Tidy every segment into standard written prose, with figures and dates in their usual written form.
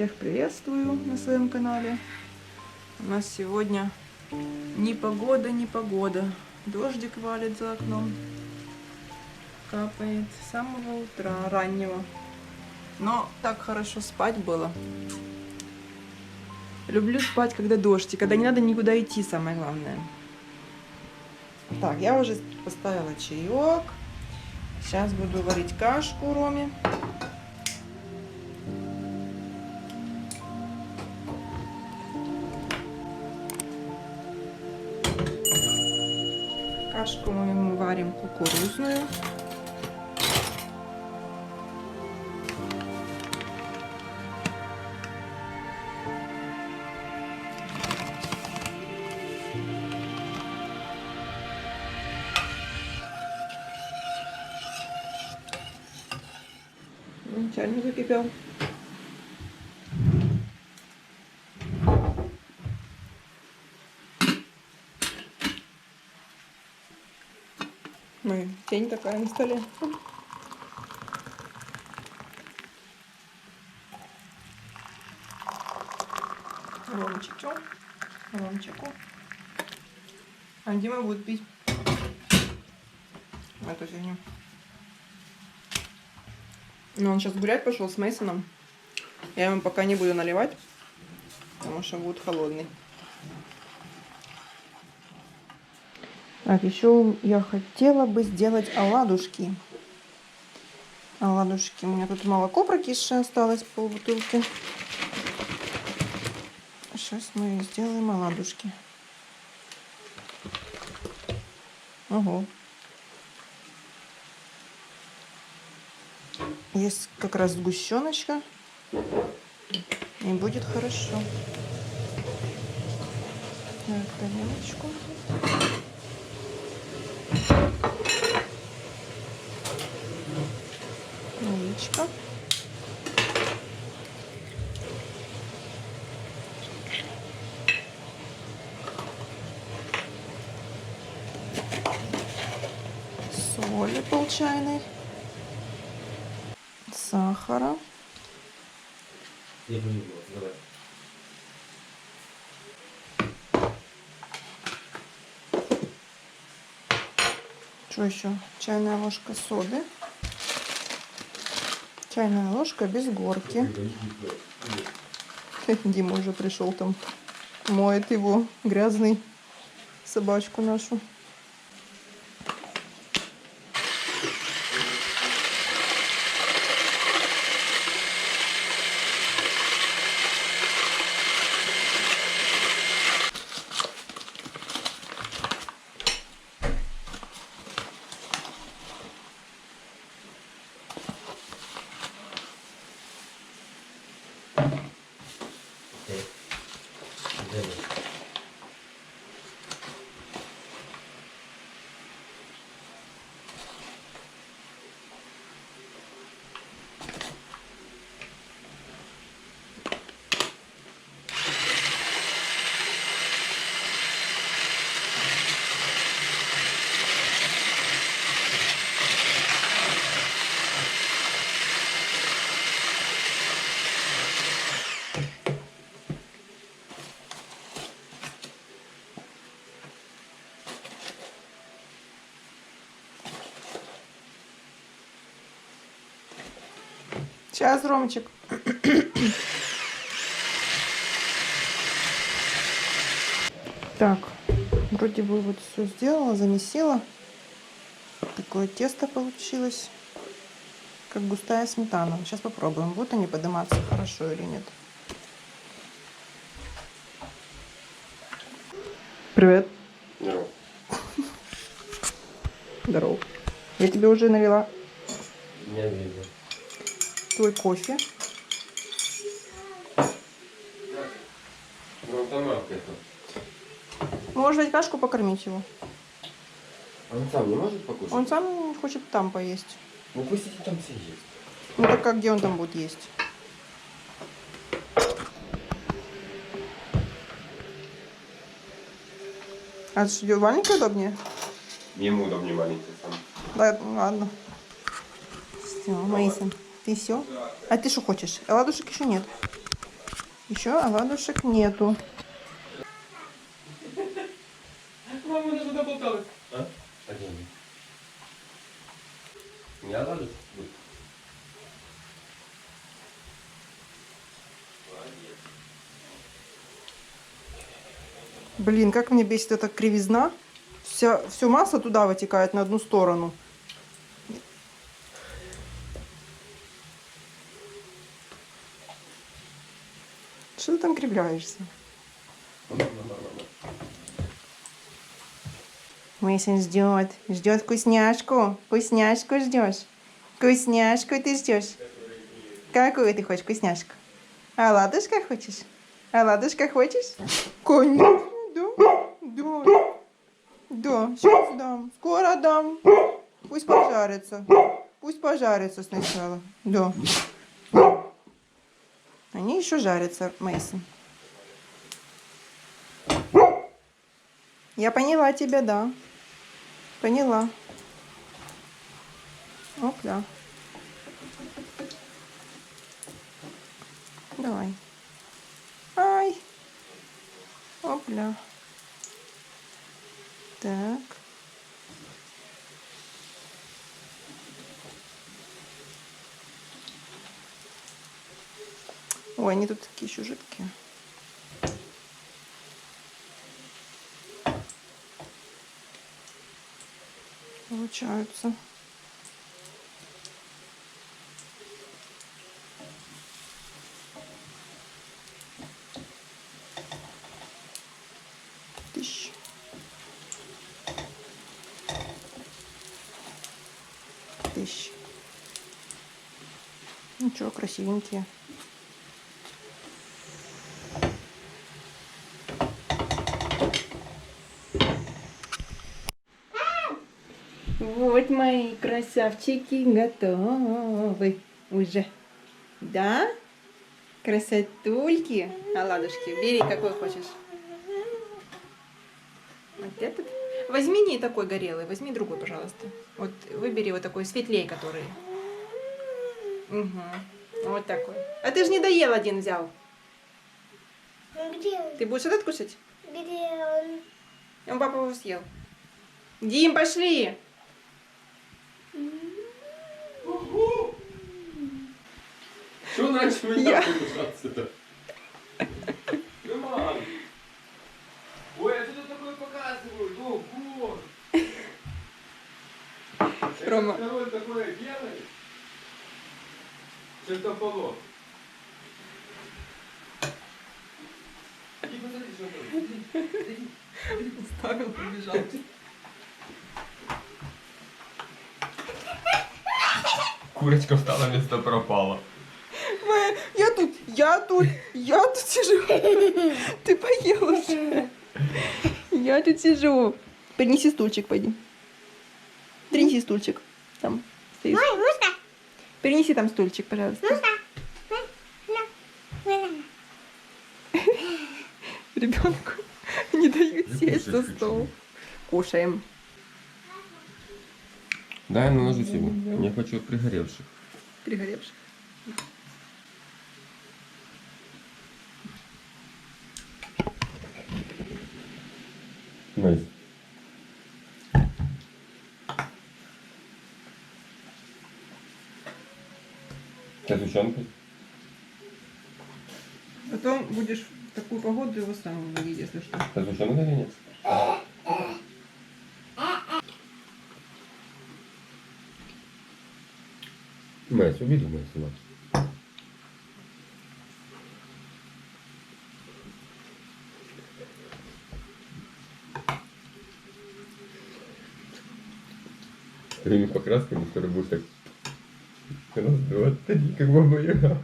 Всех приветствую на своем канале. У нас сегодня ни погода, ни погода. Дождик валит за окном. Капает с самого утра, раннего. Но так хорошо спать было. Люблю спать, когда дождь, и когда не надо никуда идти, самое главное. Так, я уже поставила чаек. Сейчас буду варить кашку Роме. Кашку мы варим кукурузную. Чайник закипел. Ну и тень такая на столе. Ромчику. А Дима будет пить эту фигню. Но он сейчас гулять пошел с Мейсоном. Я ему пока не буду наливать, потому что будет холодный. Так, еще я хотела бы сделать оладушки. Оладушки. У меня тут молоко прокисшее осталось, полбутылки. Сейчас мы сделаем оладушки. Ого. Есть как раз сгущеночка. И будет хорошо. Так, тарелочку. Яичко. Соли пол чайной. Сахара. Что еще? Чайная ложка соды. Чайная ложка без горки. Дима уже пришел там. Моет его грязный собачку нашу. Сейчас, Ромчик. Так, вроде бы вот все сделала, замесила. Такое тесто получилось, как густая сметана. Сейчас попробуем, будут они подниматься хорошо или нет. Привет. Здорово. Здорово. Я тебе уже налила Не видно. твой кофе. Ну, томатка это. Можешь дать кашку, покормить его. Он сам не может покушать? Он сам хочет там поесть. Ну, пусть эти там все есть. Ну так как, где он там будет есть? А что, маленький удобнее? Ему удобнее маленький сам. Да, ладно. Все, Мейсон, ты все? А ты что хочешь? Оладушек еще нет. Еще оладушек нету. Мама, она сюда болталась. А? Один. Не оладушек? Блин, как мне бесит эта кривизна. Все масло туда вытекает на одну сторону. Что ты там кривляешься? Мэйсон ждет. Ждет вкусняшку. Вкусняшку ждешь. Вкусняшку ты ждешь. Какую ты хочешь вкусняшку? Оладушка хочешь? Оладушка хочешь? Конечно, да. Да. Да, сейчас дам. Скоро дам. Пусть пожарится. Пусть пожарится сначала. Да. Они еще жарятся, Мэйсон. Я поняла тебя, да. Поняла. Опля. Давай. Ай. Опля. Так. Ой, они тут такие еще жидкие. Получаются. Тыщ. Тыщ. Ничего, красивенькие. Вот мои красавчики готовы уже. Да? Красотульки. Оладушки, бери, какой хочешь. Вот этот. Возьми не такой горелый, возьми другой, пожалуйста. Вот выбери вот такой светлее, который. Угу. Вот такой. А ты же не доел, один взял. Где он? Ты будешь этот кушать? Где он? Он папа его съел. Дим, пошли! Что он раньше меня Я- выбежал отсюда? Роман! Ой, а что тут такое показывают? Ого! Рома. Это второй такое делает? Чертополох. Иди посмотри, что там. Иди. Ставил, побежал. Курочка встала, место пропало. Я тут сижу. Ты поел уже. Я тут сижу. Принеси стульчик, пойди. Принеси стульчик. Там стоит. Ой, муска. Принеси там стульчик, пожалуйста. Ребенку не дают Я сесть за кушать стол. Кушаем. Дай наложу себе. Я хочу пригоревших. Пригоревших. Найс. С сгущенкой? Потом будешь в такую погоду его сам выводить, если что. С сгущенкой или нет? Мэйс, убери Мэйс, Макс. Своими покрасками скоро будешь так раз, два, три, как баба Яга.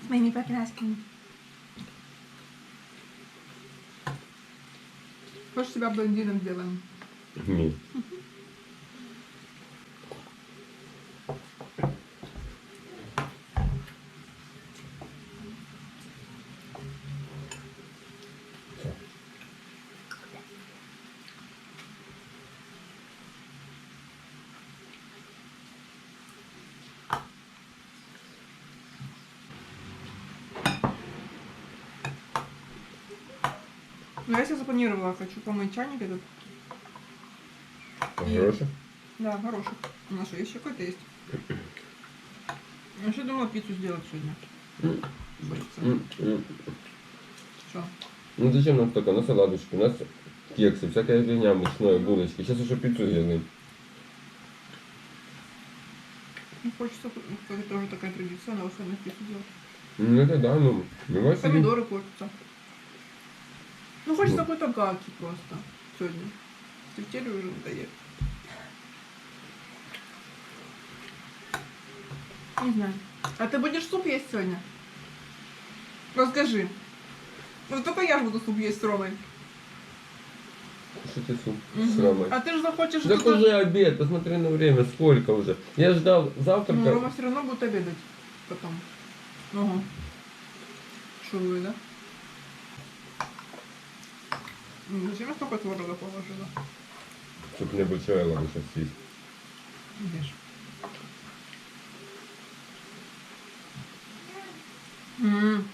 С моими покрасками. Хочешь, тебя блондином сделаем? Нет. Ну, я себе запланировала, хочу помыть чайник этот. И- Хороший? Да, хороший. У нас что, еще какой-то есть? Я еще думала пиццу сделать сегодня. Хочется. Что? Ну зачем нам столько? На салаточки, у нас кексы, всякая фигня, мучное, булочки. Сейчас еще пиццу сделаем. Ну, хочется, это тоже такая традиция, на выходных пиццу делать. Ну это да, ну, давай сидим. Помидоры хочется. Ну, хочется Ну. какой-то гаки просто сегодня. Тефтели уже надоели. Не знаю. А ты будешь суп есть сегодня? Расскажи. Ну, только я же буду суп есть с Ромой. Что ты суп Мгм. с Ромой? А ты же захочешь... Так что-то- уже обед, посмотри на время, сколько уже. Я ждал Ну, завтрака. Рома все равно будет обедать потом. Ага. Шуруй, да? Зачем я столько творога положила? Чтоб не бычало сейчас съесть. Ешь. М.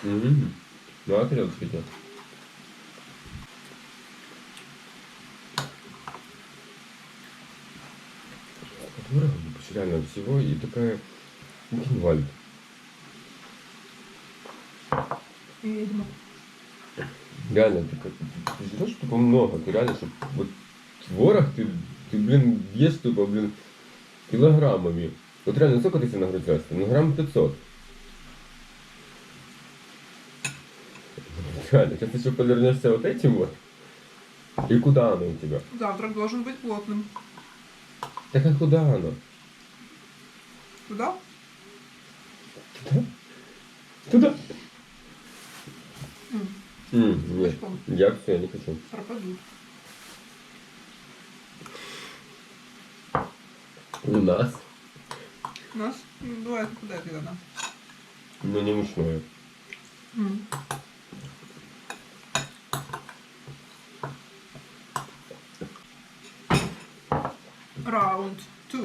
Мгм. Ну а тарелочки хотят. Дорого, реально всего и такая Бухенвальд. И ведьма. Реально, ты жрешь тупо много, ты реально, чтобы вот творог ты, блин, ешь тупо, блин, килограммами. Вот реально, сколько ты себе нагрузился? Ну, грамм 500. Реально, сейчас ты еще повернешься вот этим вот. И куда оно у тебя? Завтрак должен быть плотным. Так а куда оно? Туда? Туда? Туда? Нет, Пешком. я все, я не хочу. Пропадут. У нас, Нас бывает куда когда надо. но не мучное. Раунд 2.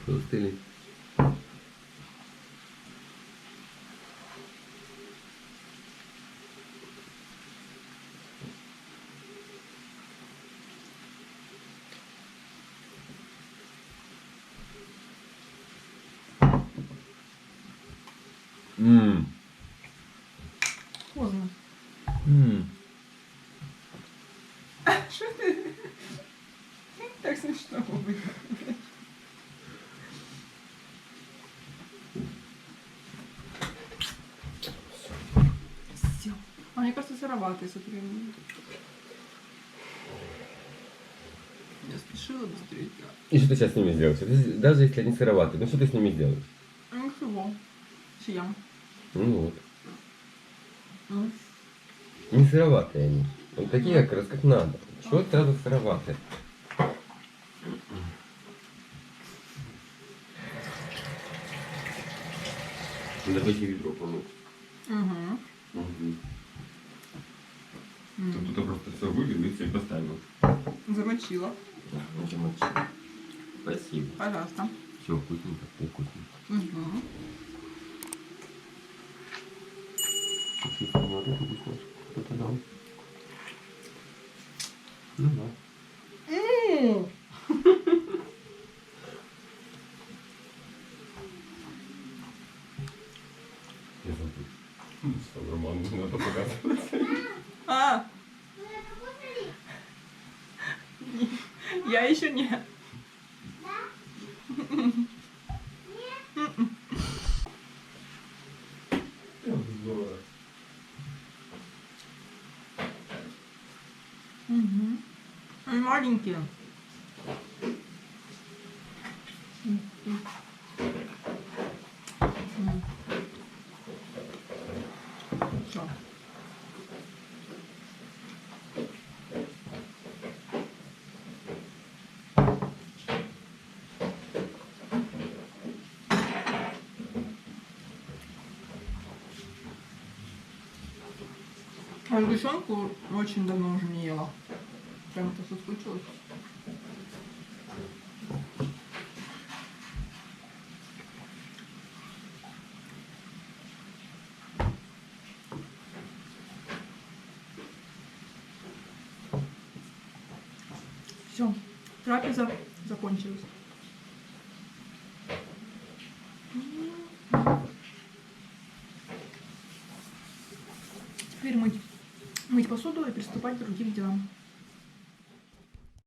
Простыли. Поздно. Что ты? Так смешно было. Все. А мне кажется, сыроватый, смотри. Я спешила быстрее. И что ты сейчас с ними сделаешь? Даже если они сыроватые, ну что ты с ними сделаешь? Ничего. Съем. Ну вот. М. Не сыроватые они. Вот такие как раз как надо. Чего сразу сыроватые? Надо пойти ведро помыть. Угу. Тут просто все вылил и все поставил. Замочила. Да, очень мочи. Спасибо. Пожалуйста. Все вкусненько, вкусненько. Угу. Кто-то дал. Ну да. Я забыл. Что, Роман, не надо показывать. А! Я еще нет. Здорово. Угу. Они маленькие. Все. А сгущенку очень давно уже не ела. Прям-то соскучилась. Все, трапеза закончилась. Теперь мыть посуду и приступать к другим делам.